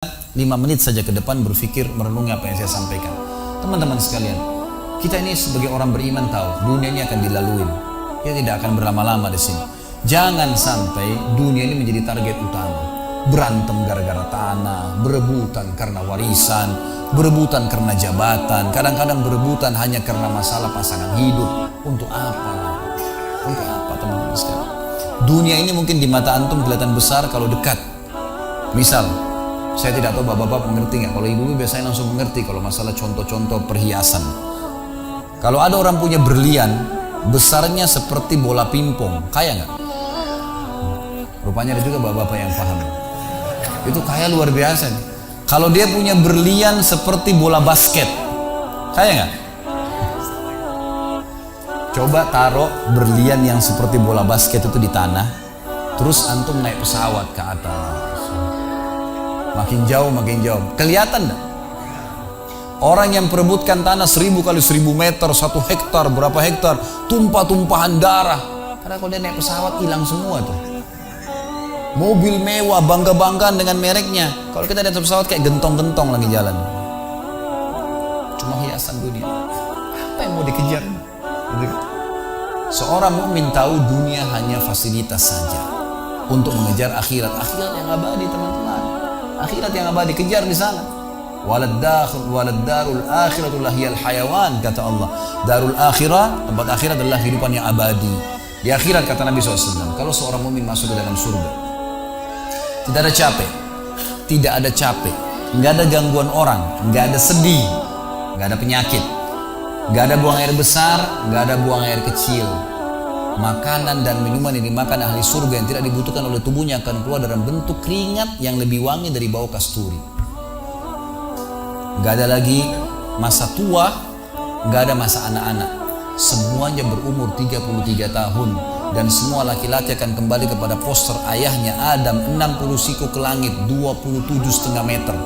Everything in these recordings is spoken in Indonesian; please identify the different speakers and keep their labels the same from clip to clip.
Speaker 1: 5 menit saja ke depan berpikir merenungi apa yang saya sampaikan. Teman-teman sekalian, kita ini sebagai orang beriman tahu dunia ini akan dilalui. Dia tidak akan berlama-lama di sini. Jangan sampai dunia ini menjadi target utama. Berantem gara-gara tanah, berebutan karena warisan, berebutan karena jabatan, kadang-kadang berebutan hanya karena masalah pasangan hidup. Untuk apa? Untuk apa teman-teman sekalian? Dunia ini mungkin di mata antum kelihatan besar kalau dekat. Misal, saya tidak tahu bapak-bapak mengerti nggak? Kalau ibu-ibu biasanya langsung mengerti kalau masalah contoh-contoh perhiasan. Kalau ada orang punya berlian, besarnya seperti bola pingpong, kaya nggak? Rupanya ada juga bapak-bapak yang paham. Itu kaya luar biasa nih. Kalau dia punya berlian seperti bola basket, kaya nggak? Coba taruh berlian yang seperti bola basket itu di tanah, terus antum naik pesawat ke atas. Makin jauh, kelihatan enggak? Orang yang perebutkan tanah 1000 kali 1000 meter, 1 hektar, berapa hektar, tumpah-tumpahan darah. Karena kalau dia naik pesawat hilang semua tuh. Mobil mewah, bangga-banggaan dengan mereknya. Kalau kita naik pesawat kayak gentong-gentong lagi jalan. Cuma hiasan dunia. Apa yang mau dikejar? Seorang mukmin tahu dunia hanya fasilitas saja untuk mengejar akhirat. Akhirat yang abadi, teman-teman. Akhirat yang abadi, kejar di sana. Walad darul akhiratul lahiyal hayawan, kata Allah. Darul akhirah, tempat akhirat adalah kehidupan yang abadi. Di akhirat, kata Nabi SAW, kalau seorang mukmin masuk ke dalam surga, tidak ada capek, nggak ada gangguan orang, nggak ada sedih, nggak ada penyakit, nggak ada buang air besar, nggak ada buang air kecil. Makanan dan minuman yang dimakan ahli surga yang tidak dibutuhkan oleh tubuhnya akan keluar dalam bentuk keringat yang lebih wangi dari bau kasturi. Gak ada lagi masa tua, gak ada masa anak-anak. Semuanya berumur 33 tahun. Dan semua laki-laki akan kembali kepada poster ayahnya Adam 60 siku ke langit 27,5 meter.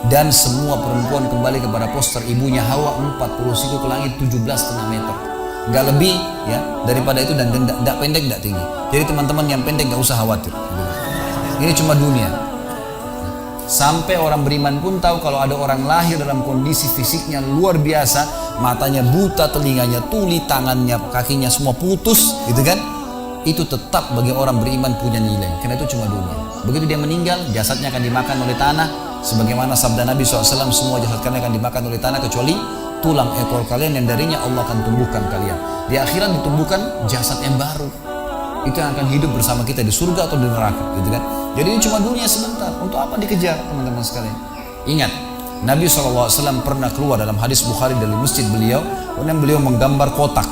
Speaker 1: Dan semua perempuan kembali kepada poster ibunya Hawa 40 siku ke langit 17,5 meter. Gak lebih ya daripada itu, dan tidak pendek tidak tinggi. Jadi teman-teman yang pendek gak usah khawatir. Ini cuma dunia. Sampai orang beriman pun tahu kalau ada orang lahir dalam kondisi fisiknya luar biasa, matanya buta, telinganya tuli, tangannya, kakinya semua putus, gitu kan? Itu tetap bagi orang beriman punya nilai. Karena itu cuma dunia. Begitu dia meninggal, jasadnya akan dimakan oleh tanah. Sebagaimana sabda Nabi SAW, semua jasad kalian akan dimakan oleh tanah kecuali tulang ekor kalian yang darinya Allah akan tumbuhkan kalian. Di akhirat ditumbuhkan jasad yang baru. Itu yang akan hidup bersama kita di surga atau di neraka, gitu kan? Jadi ini cuma dunia sebentar. Untuk apa dikejar, teman-teman sekalian? Ingat, Nabi SAW pernah keluar dalam hadis Bukhari dari masjid beliau, kemudian beliau menggambar kotak.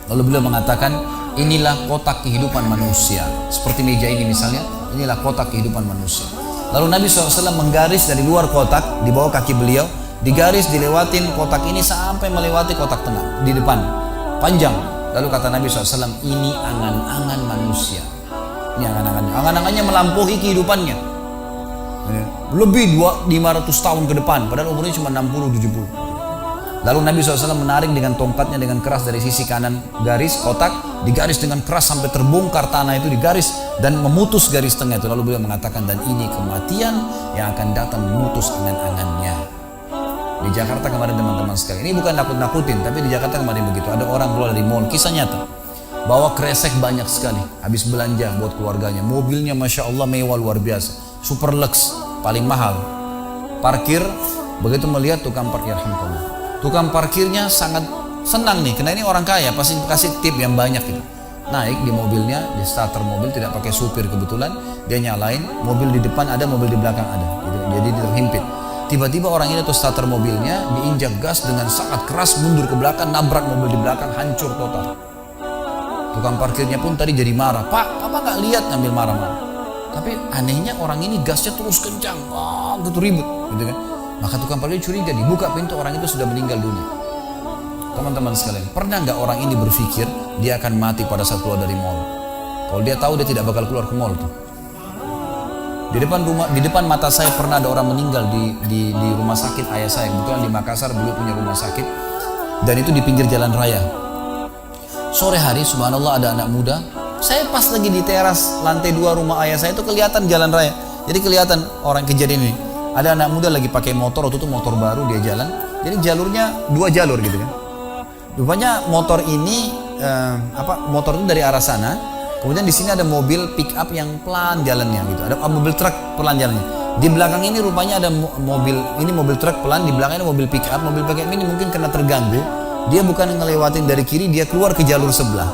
Speaker 1: Lalu beliau mengatakan, inilah kotak kehidupan manusia. Seperti meja ini misalnya, inilah kotak kehidupan manusia. Lalu Nabi SAW menggaris dari luar kotak, di bawah kaki beliau, digaris, dilewatin kotak ini sampai melewati kotak tengah di depan, panjang. Lalu kata Nabi SAW, ini angan-angan manusia. Ini angan-angannya melampaui kehidupannya. Lebih 500 tahun ke depan, padahal umurnya cuma 60-70. Lalu Nabi SAW menarik dengan tongkatnya dengan keras dari sisi kanan garis kotak, digaris dengan keras sampai terbongkar tanah itu, digaris dan memutus garis tengah itu. Lalu beliau mengatakan, dan ini kematian yang akan datang memutus angan-angannya. Di Jakarta kemarin teman-teman sekalian, ini bukan nakut-nakutin, tapi di Jakarta kemarin begitu. Ada orang keluar dari mall, kisah nyata, bawa kresek banyak sekali, habis belanja buat keluarganya. Mobilnya Masya Allah mewah luar biasa, super lux, paling mahal. Parkir, begitu melihat tukang parkir, tukang parkirnya sangat senang nih, karena ini orang kaya, pasti kasih tip yang banyak gitu. Naik di mobilnya, di starter mobil, tidak pakai supir kebetulan, dia nyalain, mobil di depan ada, mobil di belakang ada, gitu. Jadi terhimpit. Tiba-tiba orang ini tuh starter mobilnya diinjak gas dengan sangat keras, mundur ke belakang, nabrak mobil di belakang, hancur total. Tukang parkirnya pun tadi jadi marah, Pak, apa nggak lihat, ngambil marah-marah. Tapi anehnya orang ini gasnya terus kencang, gitu ribut, gitu kan? Maka tukang parkir curiga, dibuka pintu, orang itu sudah meninggal dunia. Teman-teman sekalian, pernah nggak orang ini berpikir dia akan mati pada saat keluar dari mall? Kalau dia tahu dia tidak bakal keluar ke mall tuh. Di depan mata saya pernah ada orang meninggal di rumah sakit ayah saya. Kebetulan di Makassar beliau punya rumah sakit, dan itu di pinggir jalan raya. Sore hari subhanallah ada anak muda. Saya pas lagi di teras lantai 2 rumah ayah saya itu kelihatan jalan raya. Jadi kelihatan orang kejadian ini. Ada anak muda lagi pakai motor, waktu itu motor baru dia jalan. Jadi jalurnya 2 jalur gitu kan. Rupanya motor ini motor itu dari arah sana. Kemudian di sini ada mobil pick up yang pelan jalannya gitu. Ada mobil truk pelan jalannya. Di belakang ini rupanya ada mobil truk pelan, di belakang ada mobil pick up. Mobil pick up ini mungkin karena terganggu, dia bukan ngelewatin dari kiri, dia keluar ke jalur sebelah.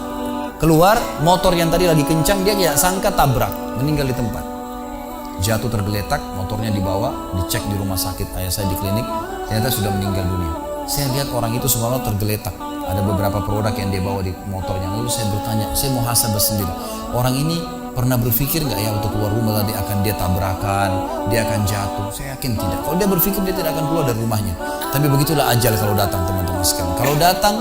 Speaker 1: Keluar, motor yang tadi lagi kencang, dia tidak sangka tabrak, meninggal di tempat. Jatuh tergeletak, motornya dibawa, dicek di rumah sakit ayah saya di klinik, ternyata sudah meninggal dunia. Saya lihat orang itu subhanallah tergeletak. Ada beberapa produk yang dia bawa di motornya. Lalu saya bertanya, saya muhasabah sendiri. Orang ini pernah berpikir nggak ya waktu keluar rumah tadi akan dia tabrakan, dia akan jatuh? Saya yakin tidak. Kalau dia berpikir, dia tidak akan keluar dari rumahnya. Tapi begitulah ajal kalau datang, teman-teman sekalian. Kalau datang,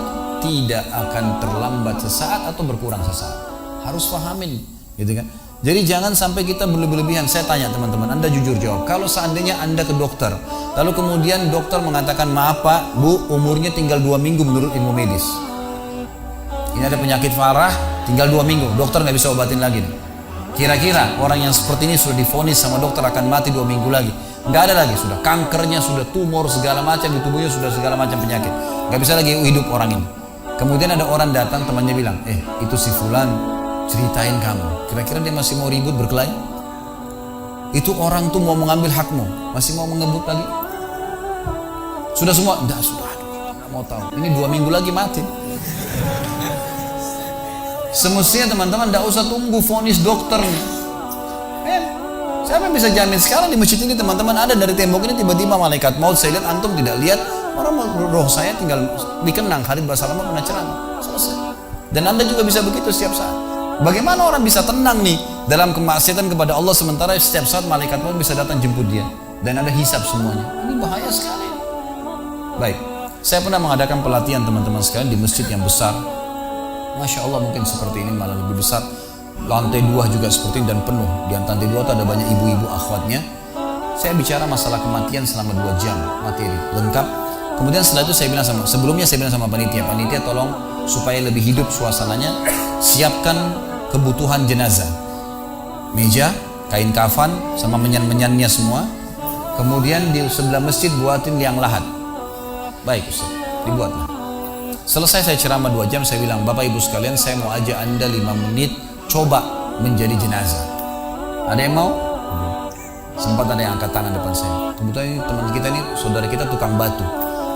Speaker 1: tidak akan terlambat sesaat atau berkurang sesaat. Harus pahamin, gitu kan? Jadi jangan sampai kita berlebihan. Saya tanya teman-teman, Anda jujur jawab. Kalau seandainya Anda ke dokter, lalu kemudian dokter mengatakan, maaf Pak, Bu, umurnya tinggal 2 minggu menurut ilmu medis. Ini ada penyakit parah, tinggal 2 minggu, dokter nggak bisa obatin lagi. Kira-kira orang yang seperti ini sudah divonis sama dokter akan mati 2 minggu lagi? Nggak ada lagi, sudah kankernya, sudah tumor segala macam di tubuhnya, sudah segala macam penyakit. Nggak bisa lagi hidup orang ini. Kemudian ada orang datang, temannya bilang, itu si Fulan ceritain kamu. Kira-kira dia masih mau ribut berkelahi? Itu orang tuh mau mengambil hakmu, masih mau mengebut lagi? Sudah semua? Enggak, sudah. Enggak mau tahu. Ini 2 minggu lagi mati. Semestinya teman-teman enggak usah tunggu vonis dokter. Siapa yang bisa jamin sekarang di masjid ini teman-teman ada dari tembok ini tiba-tiba malaikat maut, saya lihat antum tidak lihat, orang roh saya tinggal dikenang, Khalid Basalamah pernah ceramah, selesai. Dan Anda juga bisa begitu setiap saat. Bagaimana orang bisa tenang nih dalam kemaksiatan kepada Allah sementara setiap saat malaikat maut bisa datang jemput dia dan ada hisab semuanya? Ini bahaya sekali. Baik, saya pernah mengadakan pelatihan teman-teman sekalian di masjid yang besar. Masya Allah, mungkin seperti ini malah lebih besar. Lantai 2 juga seperti ini dan penuh. Di lantai 2 itu ada banyak ibu-ibu akhwatnya. Saya bicara masalah kematian selama 2 jam materi lengkap. Kemudian setelah itu sebelumnya saya bilang sama panitia tolong supaya lebih hidup suasananya, siapkan kebutuhan jenazah, meja, kain kafan, sama menyan-menyannya semua. Kemudian di sebelah masjid buatin liang lahat. Baik Ustaz, dibuatlah. Selesai saya ceramah 2 jam, saya bilang, Bapak Ibu sekalian, saya mau ajak Anda 5 menit coba menjadi jenazah. Ada yang mau? Sempat ada yang angkat tangan depan saya. Kebetulan ini teman kita ini, saudara kita tukang batu.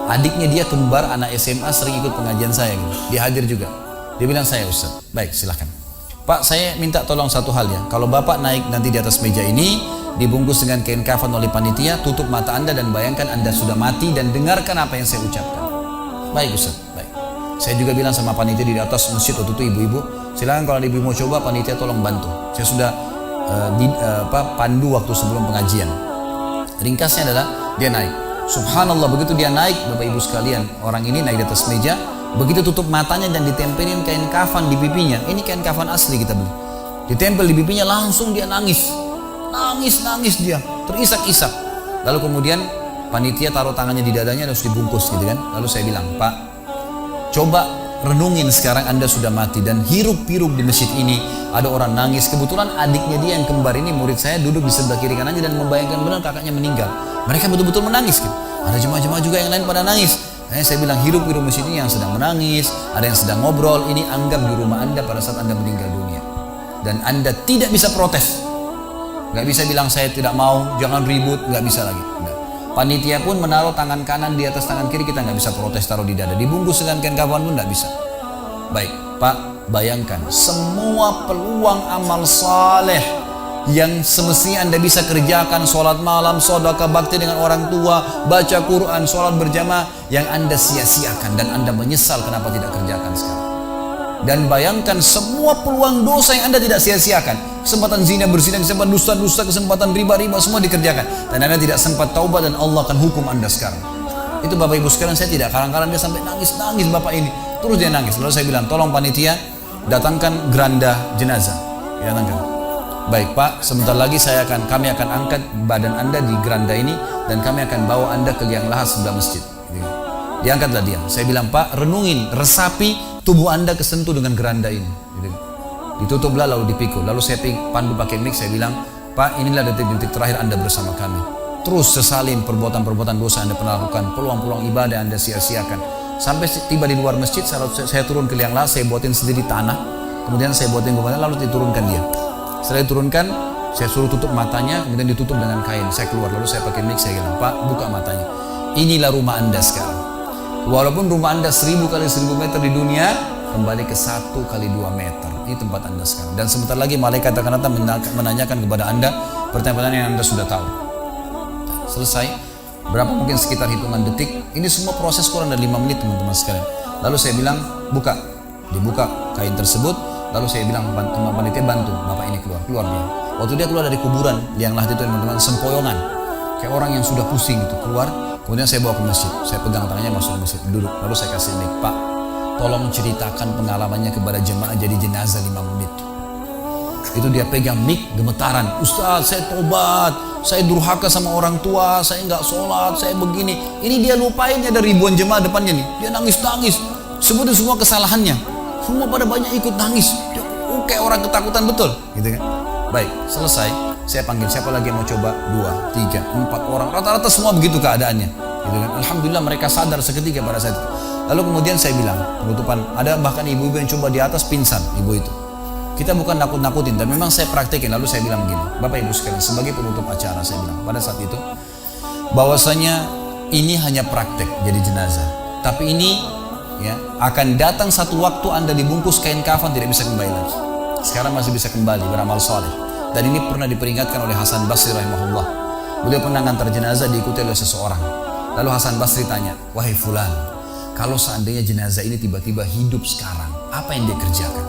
Speaker 1: Adiknya dia kembar anak SMA, sering ikut pengajian saya gitu. Dia hadir juga. Dia bilang, saya Ustaz. Baik, silahkan. Pak, saya minta tolong satu hal ya. Kalau Bapak naik nanti di atas meja ini, dibungkus dengan kain kafan oleh panitia, tutup mata Anda dan bayangkan Anda sudah mati dan dengarkan apa yang saya ucapkan. Baik Ustaz, baik. Saya juga bilang sama panitia di atas masjid waktu itu, ibu-ibu, silakan kalau ibu mau coba, panitia tolong bantu. Saya sudah pandu waktu sebelum pengajian. Ringkasnya adalah dia naik. Subhanallah, begitu dia naik, Bapak Ibu sekalian, orang ini naik di atas meja, begitu tutup matanya dan ditempelin kain kafan di pipinya. Ini kain kafan asli kita beli. Ditempel di pipinya, langsung dia nangis dia, terisak-isak. Lalu kemudian panitia taruh tangannya di dadanya, harus dibungkus gitu kan. Lalu saya bilang, Pak, coba renungin sekarang Anda sudah mati dan hiruk-pikuk di masjid ini ada orang nangis. Kebetulan adiknya dia yang kembar ini murid saya, duduk di sebelah kiri kanannya dan membayangkan benar kakaknya meninggal. Mereka betul-betul menangis gitu. Ada jemaah-jemaah juga yang lain pada nangis. Saya bilang, hiruk-pikuk masjid ini yang sedang menangis, ada yang sedang ngobrol, ini anggap di rumah Anda pada saat Anda meninggal dunia. Dan Anda tidak bisa protes. Gak bisa bilang saya tidak mau, jangan ribut, gak bisa lagi. Enggak. Panitia pun menaruh tangan kanan di atas tangan kiri, kita nggak bisa protes taruh di dada. Dibungkus dengan kain kafan pun nggak bisa. Baik, Pak, bayangkan semua peluang amal saleh yang semestinya Anda bisa kerjakan, sholat malam, sedekah bakti dengan orang tua, baca Quran, sholat berjamaah, yang Anda sia-siakan dan Anda menyesal kenapa tidak kerjakan sekarang. Dan bayangkan semua peluang dosa yang Anda tidak sia-siakan. Kesempatan zina, berzina, kesempatan dusta-dusta, kesempatan riba-riba, semua dikerjakan. Dan Anda tidak sempat taubat dan Allah akan hukum Anda sekarang. Itu Bapak Ibu sekalian, saya tidak karang-karang dia sampai nangis Bapak ini. Terus dia nangis. Lalu saya bilang, tolong panitia datangkan geranda jenazah. Ya, datangkan. Baik Pak, sebentar lagi kami akan angkat badan Anda di geranda ini dan kami akan bawa Anda ke liang lahat sebelah masjid. Diangkatlah dia. Saya bilang, Pak, renungin, resapi tubuh Anda kesentuh dengan geranda ini. Ditutuplah lalu dipikul. Lalu saya pandu pakai mic, saya bilang, Pak, inilah detik-detik terakhir Anda bersama kami. terus sesalin perbuatan-perbuatan dosa yang Anda pernah lakukan, peluang-peluang ibadah yang Anda sia-siakan. Sampai tiba di luar masjid, saya turun ke liang lahat, saya buatin sendiri tanah, kemudian saya buatin gubernur, lalu diturunkan dia. Setelah diturunkan, saya suruh tutup matanya, kemudian ditutup dengan kain. Saya keluar, lalu saya pakai mic, saya bilang, Pak, buka matanya. Inilah rumah Anda sekarang. Walaupun rumah Anda 1000 kali 1000 meter di dunia, kembali ke 1 kali 2 meter. Ini tempat Anda sekarang. Dan sebentar lagi malaikat akan datang menanyakan kepada Anda pertanyaan-pertanyaan yang Anda sudah tahu. Selesai. Berapa mungkin sekitar hitungan detik. Ini semua proses kurang dari 5 menit teman-teman sekalian. Lalu saya bilang, buka. Dibuka kain tersebut. Lalu saya bilang, teman panitia bantu Bapak ini keluar dia. Waktu dia keluar dari kuburan liang lahat itu teman-teman, sempoyongan. Kayak orang yang sudah pusing itu keluar. Kemudian saya bawa ke masjid. Saya pegang tangannya masuk ke masjid. Duduk. Lalu saya kasih mic. Pak, tolong ceritakan pengalamannya kepada jemaah jadi jenazah 5 menit. Itu dia pegang mic gemetaran. Ustaz, saya tobat, saya durhaka sama orang tua, saya nggak sholat, saya begini. Ini dia lupain, ada ribuan jemaah depannya nih. Dia nangis-nangis, sebutin semua kesalahannya. Semua pada banyak ikut nangis. Kayak orang ketakutan betul, gitu kan? Baik, selesai. Saya panggil siapa lagi yang mau coba? 2, 3, 4 orang. Rata-rata semua begitu keadaannya, gitu kan? Alhamdulillah mereka sadar seketika pada saat itu. Lalu kemudian saya bilang penutupan. Ada bahkan ibu-ibu yang coba di atas pingsan, ibu itu. Kita bukan nakut-nakutin, dan memang saya praktekin. Lalu saya bilang begini, Bapak Ibu sekalian, sebagai penutup acara saya bilang pada saat itu, bahwasanya ini hanya praktek jadi jenazah. Tapi ini ya akan datang satu waktu Anda dibungkus kain kafan tidak bisa kembali lagi. Sekarang masih bisa kembali beramal soleh. Dan ini pernah diperingatkan oleh Hasan Basri rahimahullah. Beliau pernah ngantar jenazah diikuti oleh seseorang. Lalu Hasan Basri tanya, wahai fulan, kalau seandainya jenazah ini tiba-tiba hidup sekarang, apa yang dia kerjakan?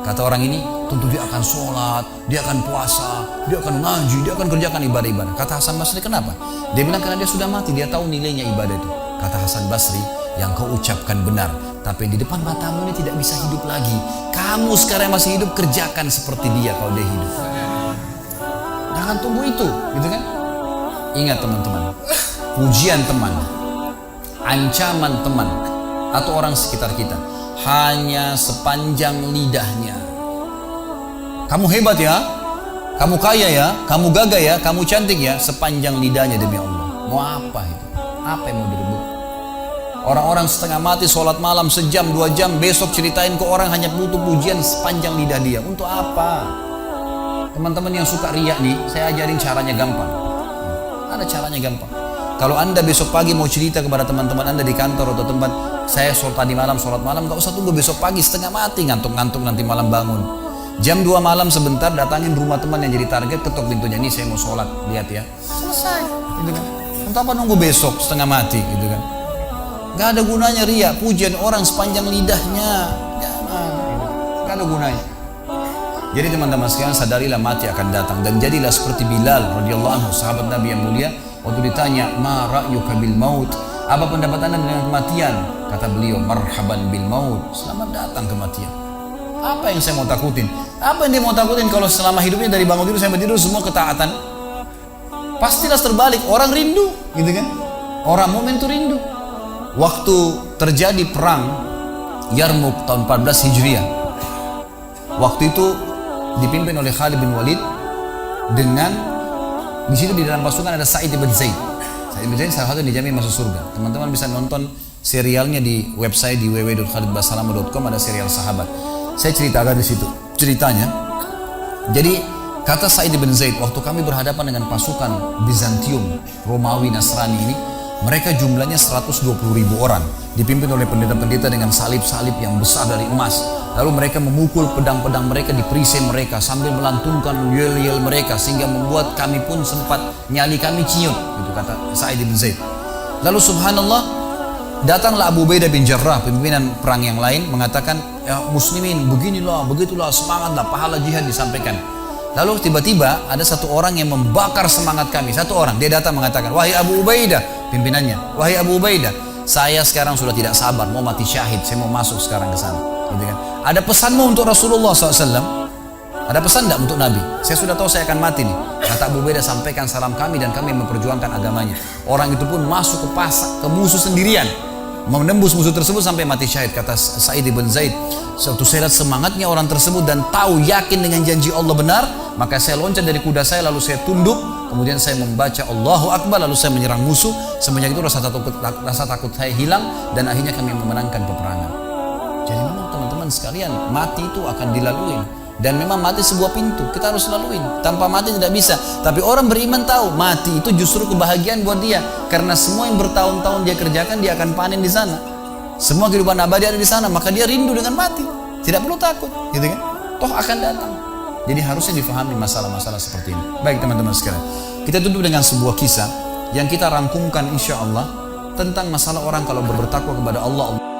Speaker 1: Kata orang ini, tentu dia akan sholat, dia akan puasa, dia akan ngaji, dia akan kerjakan ibadah-ibadah. Kata Hasan Basri, kenapa? Dia bilang karena dia sudah mati, dia tahu nilainya ibadah itu. Kata Hasan Basri, yang kau ucapkan benar, tapi di depan matamu ini tidak bisa hidup lagi. Kamu sekarang masih hidup, kerjakan seperti dia kalau dia hidup. Jangan tunggu itu, gitu kan? Ingat teman-teman, pujian teman, ancaman teman, atau orang sekitar kita hanya sepanjang lidahnya. Kamu hebat ya, kamu kaya ya, kamu gagah ya, kamu cantik ya, sepanjang lidahnya demi Allah. Mau apa itu? Apa yang mau direbut? Orang-orang setengah mati sholat malam sejam 2 jam, besok ceritain ke orang hanya butuh pujian sepanjang lidah dia. Untuk apa? Teman-teman yang suka riak nih, saya ajarin caranya gampang. Ada caranya gampang. Kalau Anda besok pagi mau cerita kepada teman-teman Anda di kantor atau tempat, saya tadi malam sholat malam, gak usah tunggu besok pagi setengah mati ngantuk-ngantuk nanti malam bangun. Jam 2 malam sebentar datangin rumah teman yang jadi target, ketok pintunya, nih saya mau sholat, lihat ya. Selesai, gitu kan. Untuk apa nunggu besok setengah mati, gitu kan. Gak ada gunanya riak, pujian orang sepanjang lidahnya, jangan, gak ada gunanya. Jadi teman-teman sekalian, sadarilah mati akan datang dan jadilah seperti Bilal radhiyallahu anhu, sahabat Nabi yang mulia. Waktu ditanya, ma ra'yuka bil maut, apa pendapat Anda dengan kematian? Kata beliau, marhaban bil maut, selamat datang kematian. Apa yang saya mau takutin? Apa yang dia mau takutin kalau selama hidupnya dari bangun tidur sampai tidur semua ketaatan? Pastilah terbalik, orang rindu, gitu kan? Orang mukmin itu rindu. Waktu terjadi perang Yarmuk tahun 14 Hijriah, waktu itu dipimpin oleh Khalid bin Walid dengan di situ di dalam pasukan ada Sa'id bin Zaid. Sa'id bin Zaid salah satu yang dijamin masuk surga. Teman-teman bisa nonton serialnya di website di www.khalidbasalamah.com, ada serial sahabat. Saya ceritakan di situ ceritanya. Jadi kata Sa'id bin Zaid, waktu kami berhadapan dengan pasukan Bizantium, Romawi, Nasrani ini, mereka jumlahnya 120.000 orang, dipimpin oleh pendeta-pendeta dengan salib-salib yang besar dari emas. Lalu mereka memukul pedang-pedang mereka di perisai mereka sambil melantunkan yel-yel mereka, sehingga membuat kami pun sempat nyali kami ciut, itu kata Sa'id bin Zaid. Lalu subhanallah, datanglah Abu Ubaidah bin Jarrah, pimpinan perang yang lain, mengatakan, ya muslimin, beginilah, begitulah, semangatlah, pahala jihad disampaikan. Lalu tiba-tiba ada satu orang yang membakar semangat kami. Satu orang, dia datang mengatakan, wahai Abu Ubaidah, pimpinannya, wahai Abu Ubaidah, saya sekarang sudah tidak sabar, mau mati syahid, saya mau masuk sekarang ke sana. Gitu kan? Ada pesanmu untuk Rasulullah SAW? Ada pesan tidak untuk Nabi? Saya sudah tahu saya akan mati nih. Kata Abu Ubaidah, sampaikan salam kami dan kami memperjuangkan agamanya. Orang itu pun masuk ke pasar, ke musuh sendirian. menembus musuh tersebut sampai mati syahid. Kata Sa'id ibn Zaid, suatu saya lihat semangatnya orang tersebut dan tahu yakin dengan janji Allah benar, maka saya loncat dari kuda saya lalu saya tunduk, kemudian saya membaca Allahu Akbar, lalu saya menyerang musuh. Semenjak itu rasa takut saya hilang dan akhirnya kami memenangkan peperangan. Jadi memang teman-teman sekalian, mati itu akan dilalui. Dan memang mati sebuah pintu, kita harus laluin. Tanpa mati tidak bisa. Tapi orang beriman tahu mati itu justru kebahagiaan buat dia, karena semua yang bertahun-tahun dia kerjakan dia akan panen di sana. Semua kehidupan abadi ada di sana, maka dia rindu dengan mati. Tidak perlu takut, gitu kan? Toh akan datang. Jadi harusnya difahami masalah-masalah seperti ini. Baik teman-teman sekalian, kita tutup dengan sebuah kisah yang kita rangkumkan insya Allah tentang masalah orang kalau bertakwa kepada Allah.